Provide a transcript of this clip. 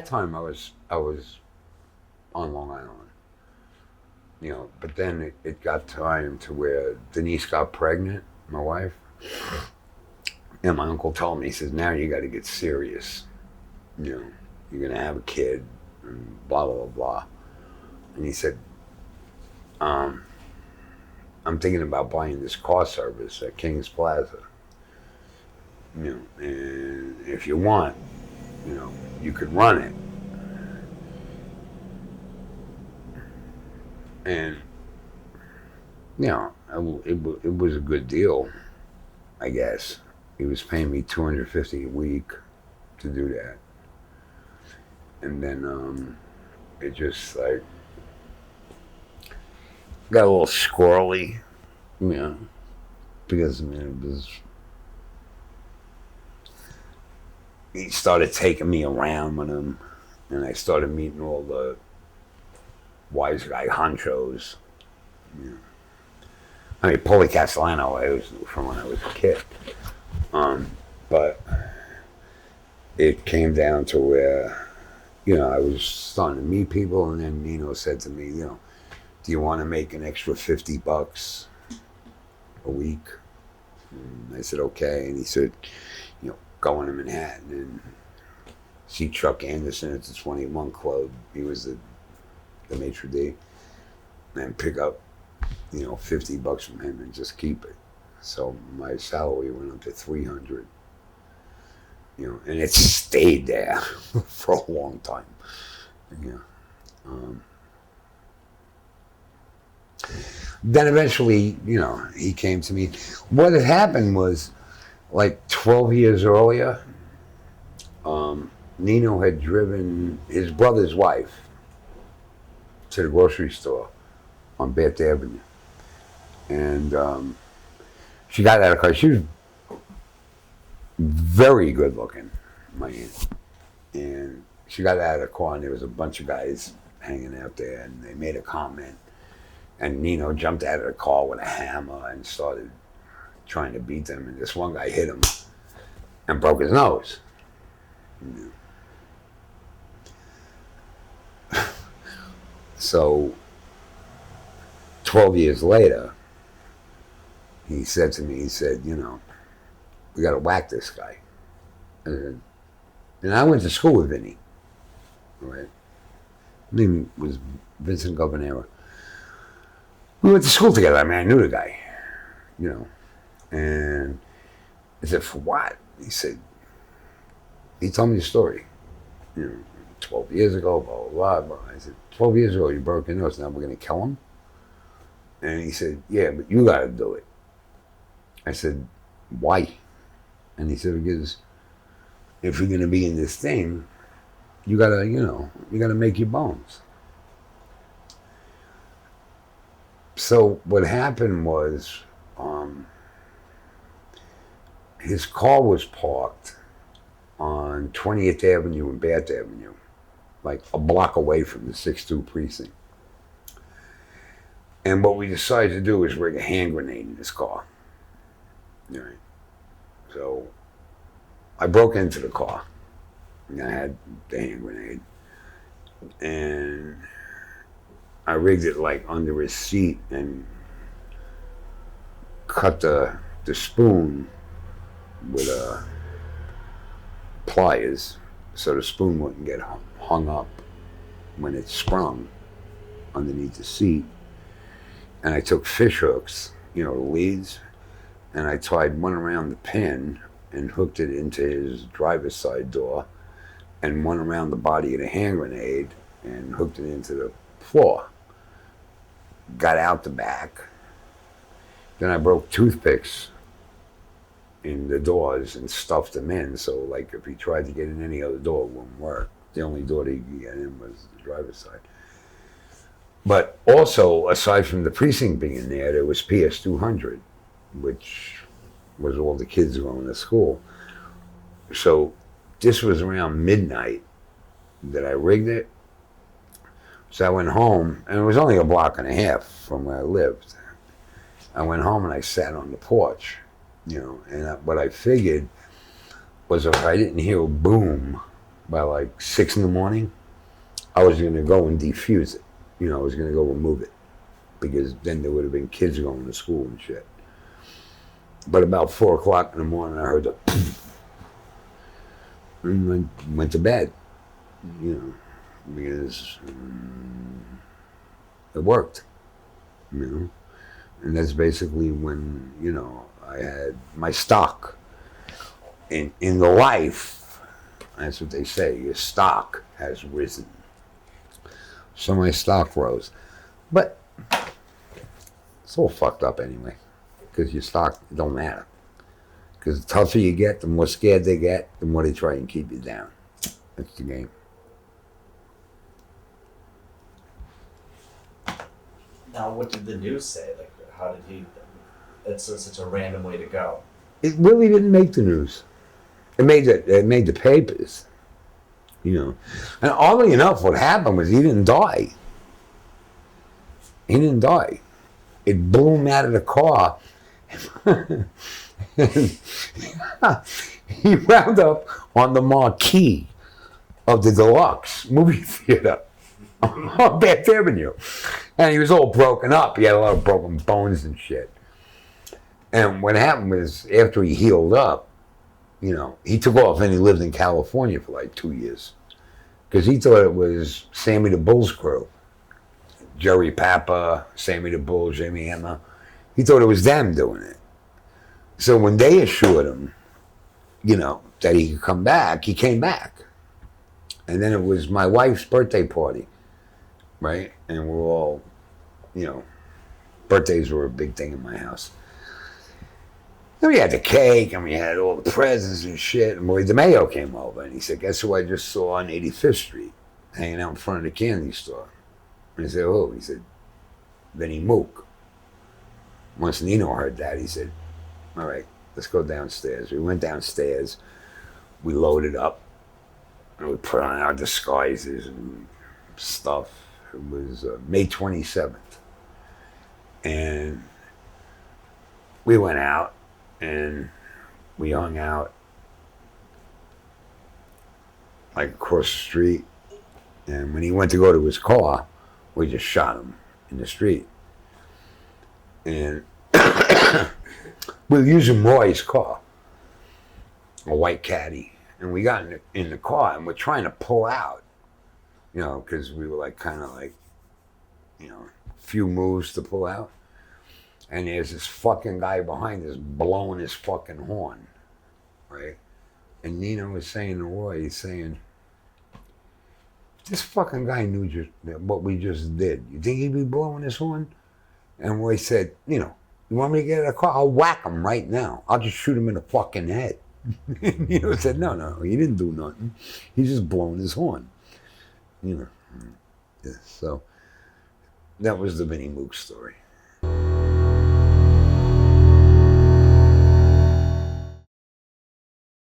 that time, I was on Long Island, you know. But then it got time to where Denise got pregnant, my wife, and my uncle told me, he says, now you got to get serious, you know, you're gonna have a kid, and blah blah blah blah. And he said, um, I'm thinking about buying this car service at King's Plaza, you know, and if you want, you know, you could run it. And, you know, it was a good deal, I guess. He was paying me $250 a week to do that. And then it just like got a little squirrely, you know, because I mean, it was. He started taking me around with him, and I started meeting all the wise guy honchos. You know. I mean, Paulie Castellano, I was from when I was a kid. But it came down to where, you know, I was starting to meet people, and then Nino said to me, you know, do you want to make an extra $50 a week? And I said, okay. And he said, you know, go into Manhattan and see Chuck Anderson at the 21 Club. He was the maitre d', and pick up, you know, $50 from him and just keep it. So my salary went up to 300, you know, and it stayed there for a long time. Yeah. Then eventually, you know, he came to me. What had happened was, like 12 years earlier, Nino had driven his brother's wife to the grocery store on Bath Avenue. And she got out of the car. She was very good looking, my aunt. And she got out of the car, and there was a bunch of guys hanging out there, and they made a comment. And Nino jumped out of the car with a hammer and started trying to beat them. And this one guy hit him and broke his nose. So 12 years later, he said to me, he said, you know, we got to whack this guy. And I went to school with Vinny. Right? His name was Vincent Governero. We went to school together. I mean, I knew the guy, you know. And I said, for what? He said, he told me the story. You know, 12 years ago, blah, blah, blah. I said, 12 years ago, you broke your nose. Now we're going to kill him? And he said, yeah, but you got to do it. I said, why? And he said, because if you're going to be in this thing, you got to, you know, you got to make your bones. So what happened was, his car was parked on 20th Avenue and Bath Avenue, like a block away from the 6-2 precinct. And what we decided to do is rig a hand grenade in his car. All right. So I broke into the car, and I had the hand grenade, and I rigged it like under his seat and cut the spoon with pliers so the spoon wouldn't get hung up when it sprung underneath the seat. And I took fish hooks, you know, the leads, and I tied one around the pin and hooked it into his driver's side door, and one around the body of the hand grenade and hooked it into the floor. Got out the back. Then I broke toothpicks in the doors and stuffed them in. So, like, if he tried to get in any other door, it wouldn't work. The only door that he could get in was the driver's side. But also, aside from the precinct being there was PS 200, which was all the kids going to school. So this was around midnight that I rigged it. So I went home, and it was only a block and a half from where I lived. I went home and I sat on the porch, you know, and what I figured was if I didn't hear a boom by like 6 in the morning, I was going to go and defuse it. You know, I was going to go remove it because then there would have been kids going to school and shit. But about 4 o'clock in the morning, I heard the and went to bed, you know, because it worked, you know. And that's basically when, you know, I had my stock in the life. That's what they say, your stock has risen. So my stock rose. But it's all fucked up anyway, because your stock, it don't matter. Because the tougher you get, the more scared they get, the more they try and keep you down. That's the game. Now, what did the news say? Like, how did he? It's such a random way to go. It really didn't make the news. It made the papers, you know. And oddly enough, what happened was he didn't die. He didn't die. It blew him out of the car. He wound up on the marquee of the Deluxe movie theater on Bath Avenue. And he was all broken up. He had a lot of broken bones and shit. And what happened was, after he healed up, you know, he took off and he lived in California for like 2 years. Because he thought it was Sammy the Bull's crew. Jerry Papa, Sammy the Bull, Jimmy Emma. He thought it was them doing it. So when they assured him, you know, that he could come back, he came back. And then it was my wife's birthday party, right? And we're all, you know, birthdays were a big thing in my house. And we had the cake, and we had all the presents and shit. And boy, DeMeo came over, and he said, guess who I just saw on 85th Street, hanging out in front of the candy store? And I said, oh. He said, Vinny Mook. Once Nino heard that, he said, all right, let's go downstairs. We went downstairs. We loaded up. And we put on our disguises and stuff. It was May 27th. And we went out and we hung out like across the street. And when he went to go to his car, we just shot him in the street. And we were using Roy's car, a white Caddy. And we got in the car and we're trying to pull out, you know, because we were like kind of like, you know, few moves to pull out. And there's this fucking guy behind us blowing his fucking horn, right? And Nino was saying to Roy, he's saying, this fucking guy knew just what we just did. You think he'd be blowing his horn? And Roy said, you know, you want me to get in a car? I'll whack him right now. I'll just shoot him in the fucking head. Nino said, no, he didn't do nothing. He's just blowing his horn. You know. Yeah, so that was the Vinny Mook story.